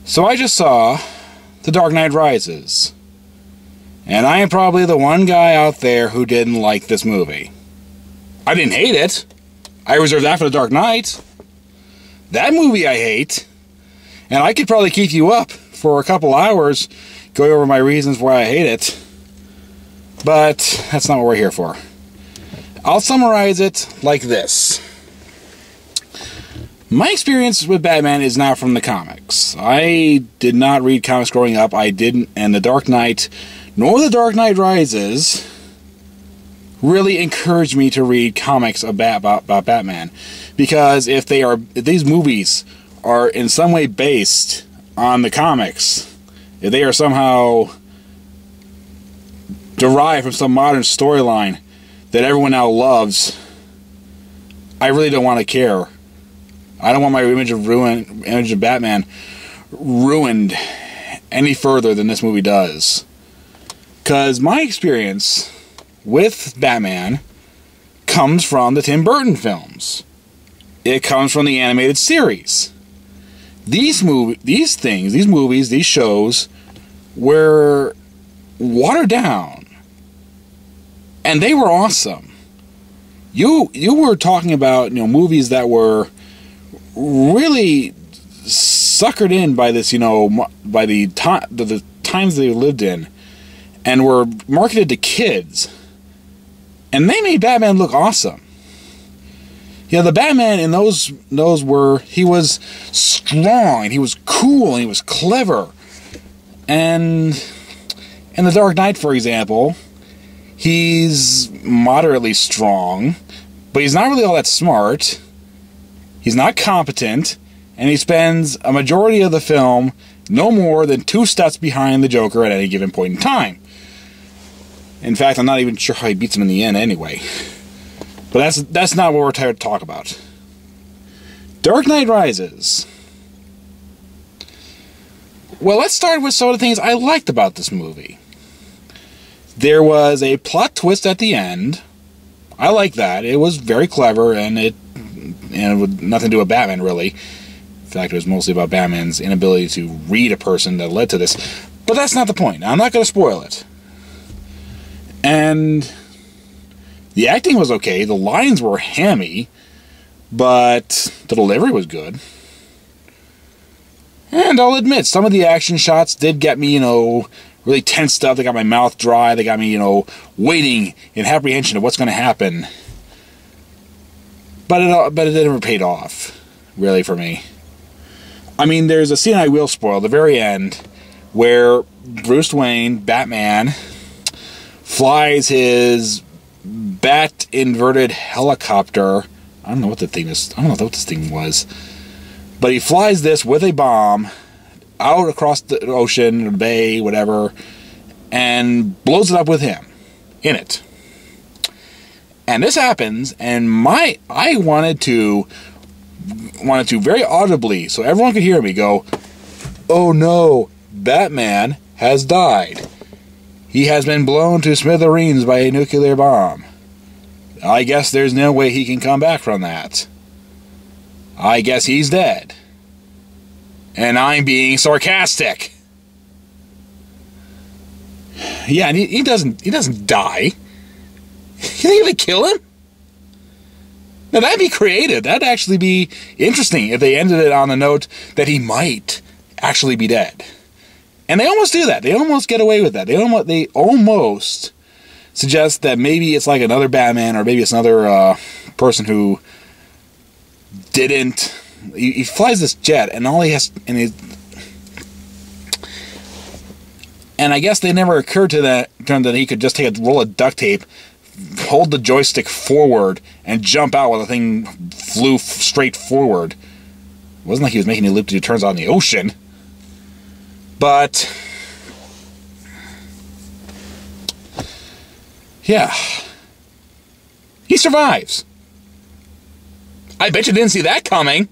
So I just saw The Dark Knight Rises. And I am probably the one guy out there who didn't like this movie. I didn't hate it. I reserved that for The Dark Knight. That movie I hate. And I could probably keep you up for a couple hours going over my reasons why I hate it. But that's not what we're here for. I'll summarize it like this. My experience with Batman is now from the comics. I did not read comics growing up. I didn't, and The Dark Knight, nor The Dark Knight Rises, really encouraged me to read comics about Batman. Because if these movies are in some way based on the comics, if they are somehow derived from some modern storyline that everyone now loves, I really don't want to care. I don't want my image of Batman ruined any further than this movie does. Because my experience with Batman comes from the Tim Burton films. It comes from the animated series. These movies, these shows were watered down. And they were awesome. You were talking about, movies that were really suckered in by this, by the times they lived in, and were marketed to kids. And they made Batman look awesome. The Batman in those he was strong, and he was cool, and he was clever. And in The Dark Knight, for example, he's moderately strong, but he's not really all that smart. He's not competent, and he spends a majority of the film no more than 2 steps behind the Joker at any given point in time. In fact, I'm not even sure how he beats him in the end anyway. But that's not what we're here to talk about. Dark Knight Rises. Well, let's start with some of the things I liked about this movie. There was a plot twist at the end. I like that. It was very clever, and it had nothing to do with Batman, really. In fact, it was mostly about Batman's inability to read a person that led to this. But that's not the point. I'm not going to spoil it. And the acting was okay. The lines were hammy, but the delivery was good. And I'll admit, some of the action shots did get me, really tensed up. They got my mouth dry. They got me, waiting in apprehension of what's going to happen. But it never paid off, really, for me. I mean, there's a scene I will spoil at the very end where Bruce Wayne, Batman, flies his bat-inverted helicopter. I don't know what the thing is. I don't know what this thing was. But he flies this with a bomb out across the ocean, or the bay, whatever, and blows it up with him in it. And this happens, and I wanted to very audibly, so everyone could hear me, go, "Oh no, Batman has died. He has been blown to smithereens by a nuclear bomb. I guess there's no way he can come back from that. I guess he's dead. And I'm being sarcastic." Yeah, and he doesn't die. You think they kill him? Now that'd be creative. That'd actually be interesting if they ended it on the note that he might actually be dead. And they almost do that. They almost get away with that. They almost suggest that maybe it's like another Batman, or maybe it's another person who didn't. He flies this jet, and all he has, and I guess they never occurred to them that he could just take a roll of duct tape, hold the joystick forward, and jump out while the thing flew straight forward. It wasn't like he was making any loop-de-loop turns out in the ocean. But yeah, he survives. I bet you didn't see that coming.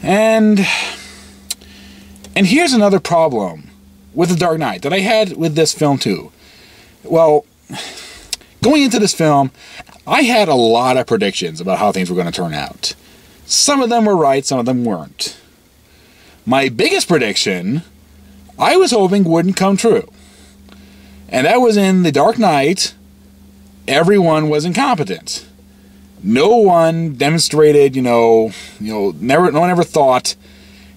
And here's another problem with The Dark Knight that I had with this film too. Well, going into this film, I had a lot of predictions about how things were going to turn out. Some of them were right, some of them weren't. My biggest prediction, I was hoping wouldn't come true. And that was in The Dark Knight, everyone was incompetent. No one demonstrated, no one ever thought,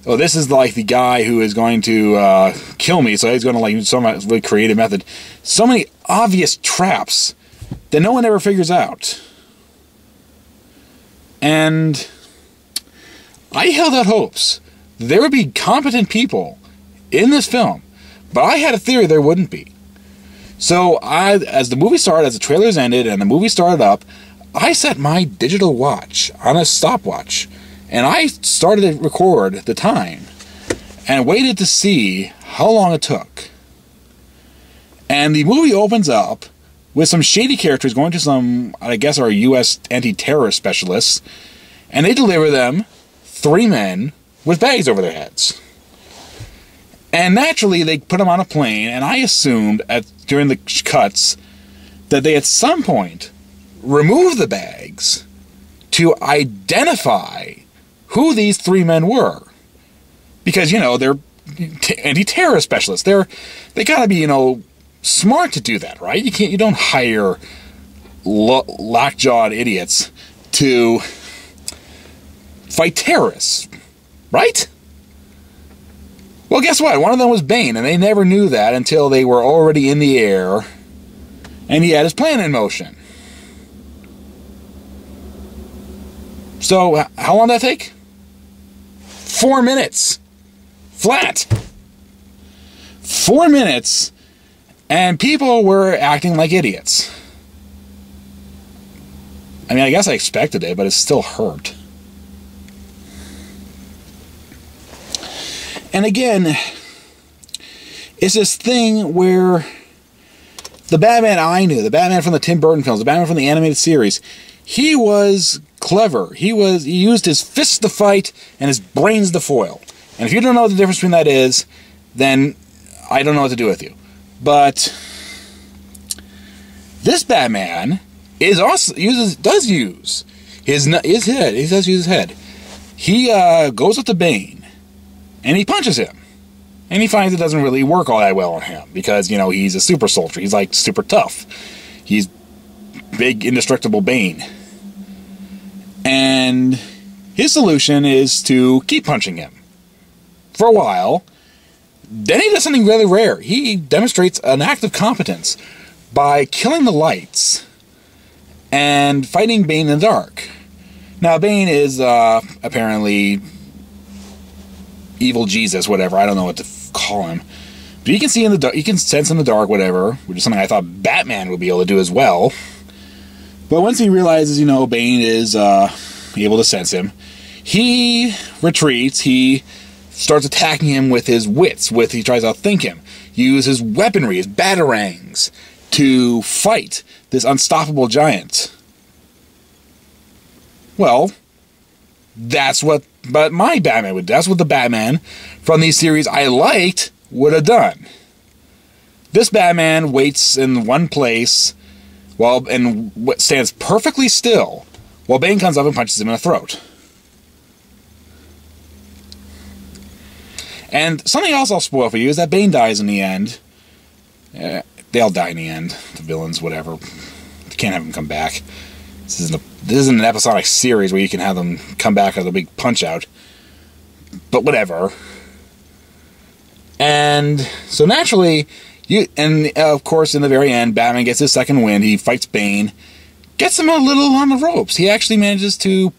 oh, this is like the guy who is going to kill me, so he's going to use some really creative method. So many obvious traps that no one ever figures out. And I held out hopes there would be competent people in this film, but I had a theory there wouldn't be. So as the movie started, as the trailers ended and the movie started up, I set my digital watch on a stopwatch, and I started to record the time and waited to see how long it took. And the movie opens up with some shady characters going to some, I guess, our U.S. anti-terror specialists, and they deliver them 3 men with bags over their heads. And naturally, they put them on a plane, and I assumed during the cuts that they at some point removed the bags to identify who these 3 men were. Because, they're anti-terror specialists. They gotta be, smart to do that, right? You don't hire lockjawed idiots to fight terrorists, right? Well, guess what? One of them was Bane, and they never knew that until they were already in the air, and he had his plan in motion. So, how long did that take? 4 minutes. Flat. 4 minutes, and people were acting like idiots. I mean, I guess I expected it, but it still hurt. And again, it's this thing where the Batman I knew, the Batman from the Tim Burton films, the Batman from the animated series, he was clever. He used his fists to fight and his brains to foil. And if you don't know what the difference between that is, then I don't know what to do with you. But this Batman does use his head. He does use his head. He goes up to Bane and he punches him. And he finds it doesn't really work all that well on him because, he's a super soldier. He's like super tough. He's big, indestructible Bane. And his solution is to keep punching him for a while. Then he does something really rare. He demonstrates an act of competence by killing the lights and fighting Bane in the dark. Now, Bane is apparently evil Jesus, whatever. I don't know what to call him. But you can see in the dark, you can sense in the dark, whatever, which is something I thought Batman would be able to do as well. But once he realizes, Bane is able to sense him, he retreats. He starts attacking him with his wits. He tries to outthink him. Use his weaponry, his batarangs, to fight this unstoppable giant. Well, that's what my Batman would do. That's what the Batman from these series I liked would have done. This Batman waits in one place and stands perfectly still while Bane comes up and punches him in the throat. And something else I'll spoil for you is that Bane dies in the end. They all die in the end. The villains, whatever. You can't have them come back. This isn't an episodic series where you can have them come back as a big punch-out. But whatever. And so naturally, of course, in the very end, Batman gets his second wind. He fights Bane. Gets him a little on the ropes. He actually manages to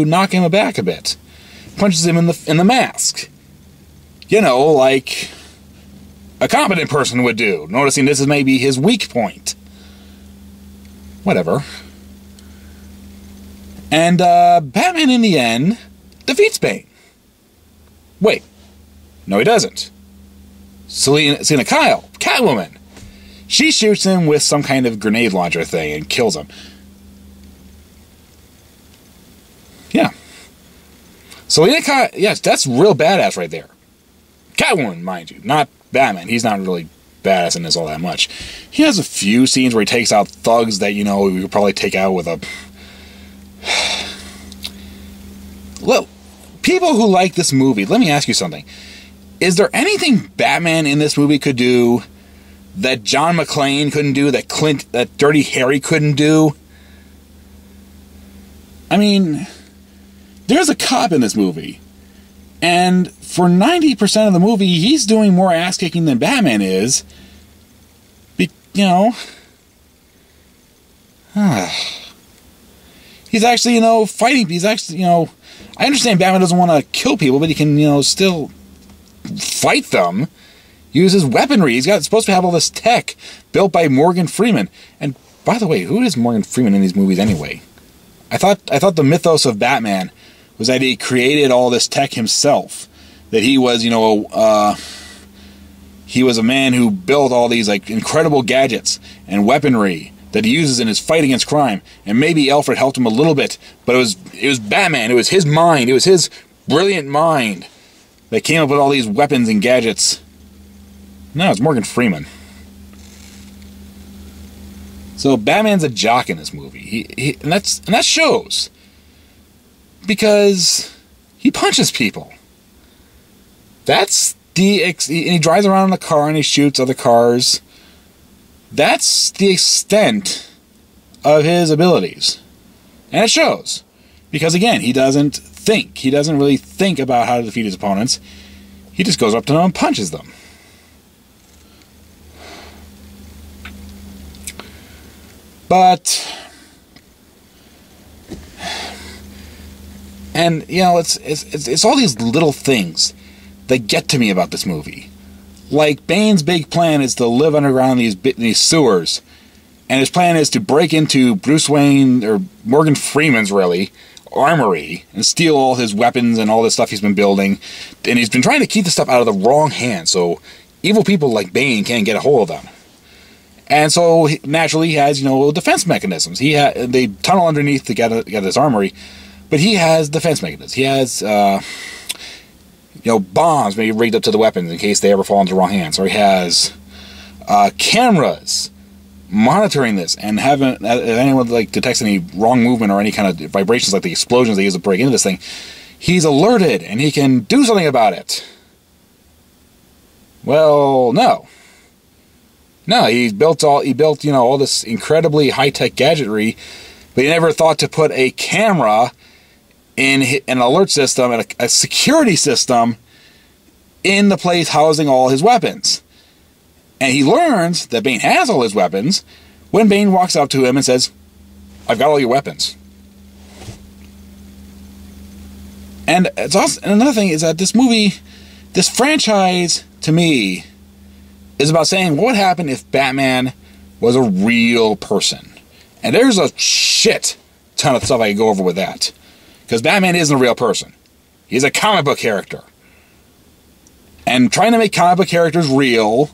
knock him back a bit. Punches him in the mask. Like a competent person would do, noticing this is maybe his weak point. Whatever. And Batman, in the end, defeats Bane. Wait. No, he doesn't. Selina Kyle, Catwoman. She shoots him with some kind of grenade launcher thing and kills him. Yeah. Selina Kyle, yes, that's real badass right there. Catwoman, mind you, not Batman. He's not really badass in this all that much. He has a few scenes where he takes out thugs that, you know, you could probably take out with a... Well, people who like this movie, let me ask you something. Is there anything Batman in this movie could do that John McClane couldn't do, that Dirty Harry couldn't do? I mean, there's a cop in this movie, and for 90% of the movie, he's doing more ass-kicking than Batman is. You know, he's actually, you know, fighting. He's actually, you know, I understand Batman doesn't want to kill people, but he can, you know, still fight them. Use his weaponry. He's supposed to have all this tech built by Morgan Freeman. And by the way, who is Morgan Freeman in these movies anyway? I thought the mythos of Batman was that he created all this tech himself. That he was, you know, he was a man who built all these like incredible gadgets and weaponry that he uses in his fight against crime. And maybe Alfred helped him a little bit, but it was Batman. It was his mind. It was his brilliant mind that came up with all these weapons and gadgets. No, it's Morgan Freeman. So Batman's a jock in this movie. And that shows, because he punches people. And he drives around in a car and he shoots other cars. That's the extent of his abilities. And it shows. Because again, he doesn't think. He doesn't really think about how to defeat his opponents. He just goes up to them and punches them. But, and you know, it's all these little things that get to me about this movie. Like, Bane's big plan is to live underground in these sewers, and his plan is to break into Bruce Wayne, or Morgan Freeman's really, armory, and steal all his weapons and all this stuff he's been building. And he's been trying to keep the stuff out of the wrong hands, so evil people like Bane can't get a hold of them. And so, naturally, he has, you know, defense mechanisms. They tunnel underneath to get his armory, but he has defense mechanisms. He has, you know, bombs maybe rigged up to the weapons in case they ever fall into the wrong hands. Or he has cameras monitoring this, and if anyone like detects any wrong movement or any kind of vibrations like the explosions they use to break into this thing, he's alerted and he can do something about it. Well, no. No, he built you know, all this incredibly high-tech gadgetry, but he never thought to put a camera in an alert system and a security system in the place housing all his weapons. And he learns that Bane has all his weapons when Bane walks up to him and says, "I've got all your weapons." And it's also, and another thing is that this franchise, to me, is about saying, what would happen if Batman was a real person? And there's a shit ton of stuff I can go over with that. Because Batman isn't a real person. He's a comic book character. And trying to make comic book characters real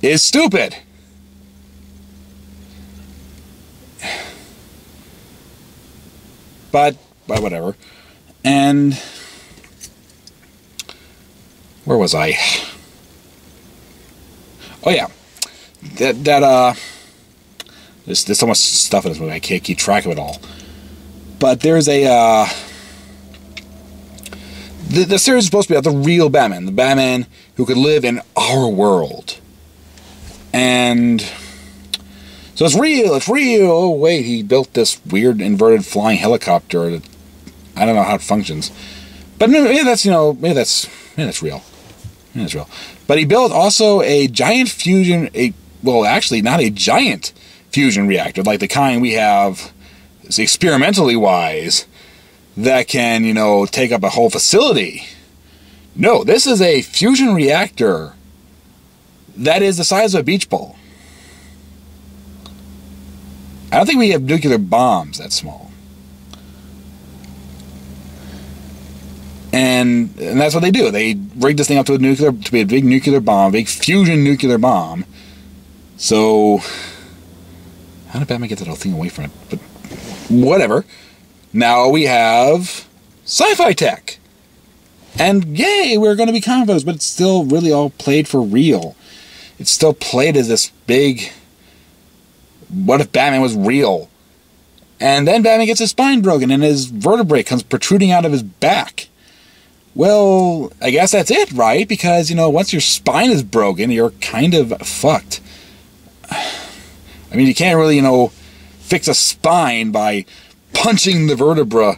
is stupid. But whatever. And where was I? Oh yeah, there's so much stuff in this movie I can't keep track of it all. But there's the series is supposed to be about the real Batman, the Batman who could live in our world, and so it's real. It's real. Oh wait, he built this weird inverted flying helicopter that I don't know how it functions, but maybe that's real. Maybe that's real. But he built also a giant fusion, actually not a giant fusion reactor, like the kind we have experimentally wise, that can, you know, take up a whole facility. No, this is a fusion reactor that is the size of a beach ball. I don't think we have nuclear bombs that small. And that's what they do. They rig this thing up to be a big nuclear bomb, big fusion nuclear bomb. So, how did Batman get that whole thing away from it? But whatever. Now we have sci-fi tech. And yay, we're going to be comic books, but it's still really all played for real. It's still played as this big, what if Batman was real? And then Batman gets his spine broken and his vertebrae comes protruding out of his back. Well, I guess that's it, right? Because, once your spine is broken, you're kind of fucked. I mean, you can't really, fix a spine by punching the vertebra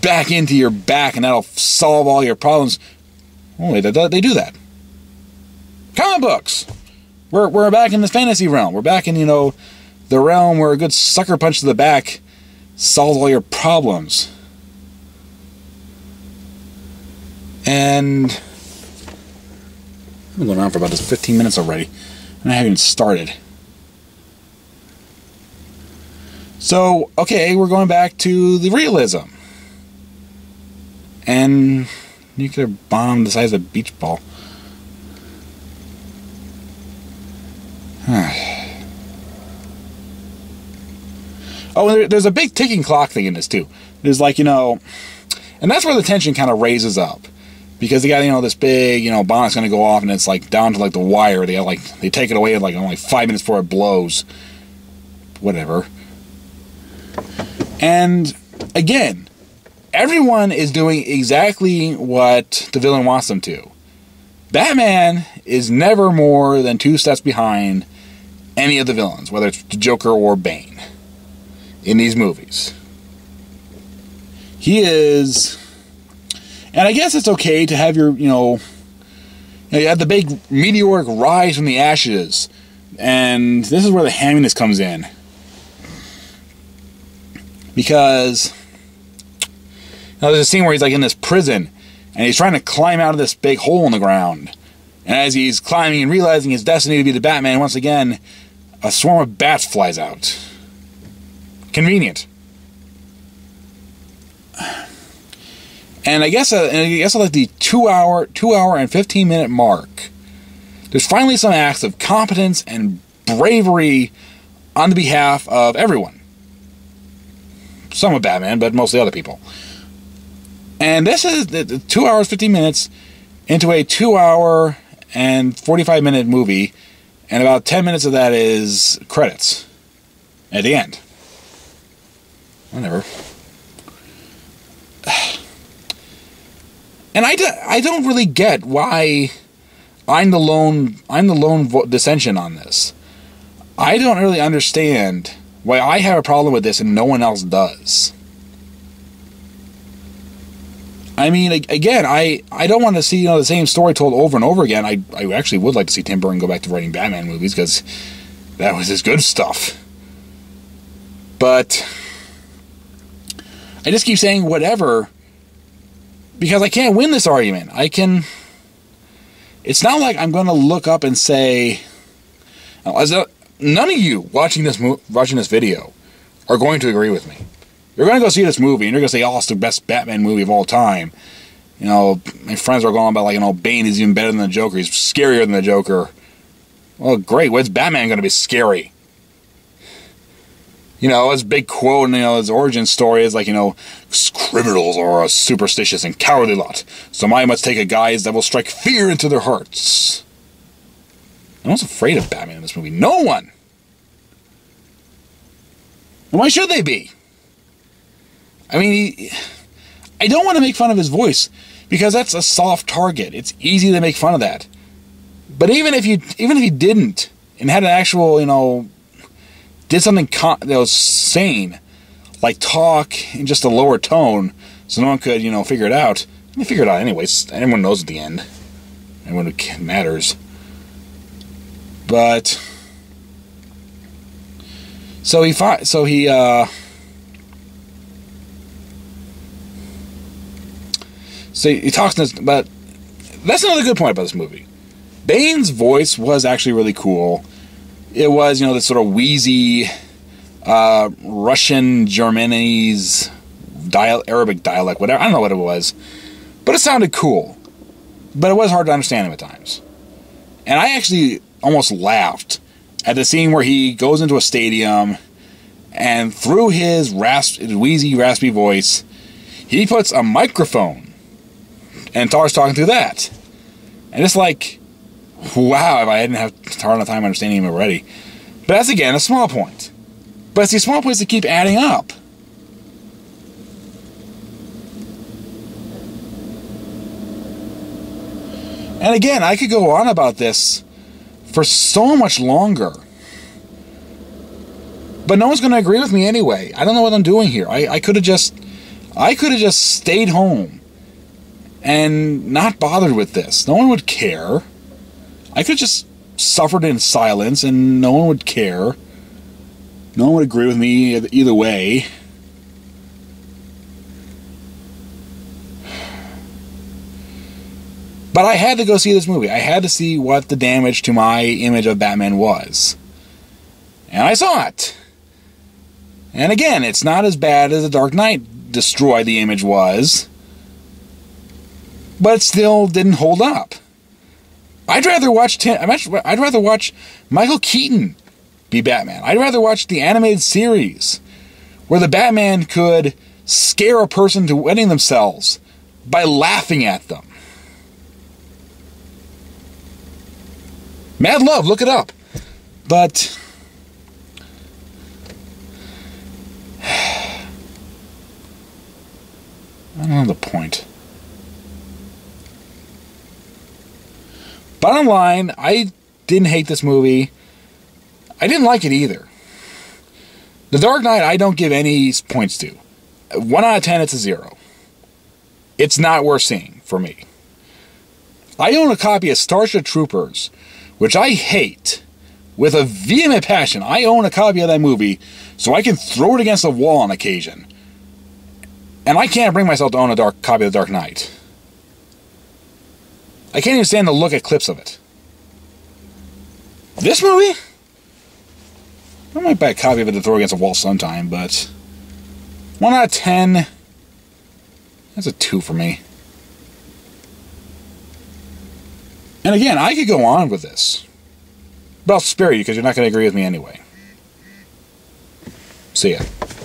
back into your back and that'll solve all your problems. Oh, wait, they do that. Comic books! We're back in this fantasy realm. We're back in, the realm where a good sucker punch to the back solves all your problems. And I've been going on for about 15 minutes already, and I haven't even started. So, okay, we're going back to the realism. And nuclear bomb the size of a beach ball. Oh, there's a big ticking clock thing in this, too. There's like, and that's where the tension kind of raises up. Because they got, this big, bomb that's going to go off, and it's like down to like the wire. They take it away at like only 5 minutes before it blows. Whatever. And again, everyone is doing exactly what the villain wants them to. Batman is never more than 2 steps behind any of the villains, whether it's the Joker or Bane, in these movies. He is... And I guess it's okay to have your, you have the big meteoric rise from the ashes. And this is where the hamminess comes in. Because, there's a scene where he's like in this prison, and he's trying to climb out of this big hole in the ground. And as he's climbing and realizing his destiny to be the Batman, once again, a swarm of bats flies out. Convenient. And I guess at like the 2 hour and 15-minute mark, there's finally some acts of competence and bravery on the behalf of everyone. Some of Batman, but mostly other people. And this is 2 hours, 15 minutes into a 2 hour and 45-minute movie, and about 10 minutes of that is credits at the end. Whatever. And I don't really get why I'm the lone dissension on this. I don't really understand why I have a problem with this and no one else does. I mean, again, I don't want to see the same story told over and over again. I actually would like to see Tim Burton go back to writing Batman movies because that was his good stuff. But I just keep saying whatever. Because I can't win this argument. It's not like I'm going to look up and say, none of you watching this video are going to agree with me. You're going to go see this movie and you're going to say, oh, it's the best Batman movie of all time. My friends are going on about Bane is even better than the Joker. He's scarier than the Joker. Well, great. What's Batman going to be scary? His big quote, his origin story is like, criminals are a superstitious and cowardly lot, so I must take a guise that will strike fear into their hearts. No one's afraid of Batman in this movie. No one! And why should they be? I mean, I don't want to make fun of his voice, because that's a soft target. It's easy to make fun of that. But even if he didn't, and had an actual, did something that was sane, like talk in just a lower tone, so no one could, figure it out. They figure it out anyways. Everyone knows at the end. Everyone who matters. But so he talks to us, but that's another good point about this movie. Bane's voice was actually really cool. It was, this sort of wheezy Russian, Germanese, Arabic dialect, whatever. I don't know what it was. But it sounded cool. But it was hard to understand him at times. And I actually almost laughed at the scene where he goes into a stadium and through his wheezy, raspy voice, he puts a microphone And Tar's talking through that. And it's like, wow, if I hadn't have hard enough time understanding him already. But that's, again, a small point. But it's these small points that keep adding up. And again, I could go on about this for so much longer. But no one's going to agree with me anyway. I don't know what I'm doing here. I could have just stayed home and not bothered with this. No one would care. I could have just suffered in silence and no one would care. No one would agree with me either way. But I had to go see this movie. I had to see what the damage to my image of Batman was. And I saw it. And again, it's not as bad as The Dark Knight destroyed the image was. But it still didn't hold up. I'd rather watch Michael Keaton be Batman. I'd rather watch the animated series where the Batman could scare a person to wetting themselves by laughing at them. Mad Love, look it up. But I don't know the point. Bottom line, I didn't hate this movie. I didn't like it either. The Dark Knight, I don't give any points to. 1 out of 10, it's a 0. It's not worth seeing for me. I own a copy of Starship Troopers, which I hate with a vehement passion. I own a copy of that movie so I can throw it against a wall on occasion. And I can't bring myself to own a copy of The Dark Knight. I can't even stand to look at clips of it. This movie? I might buy a copy of it to throw against a wall sometime, but 1 out of 10, that's a 2 for me. And again, I could go on with this, but I'll spare you because you're not going to agree with me anyway. See ya.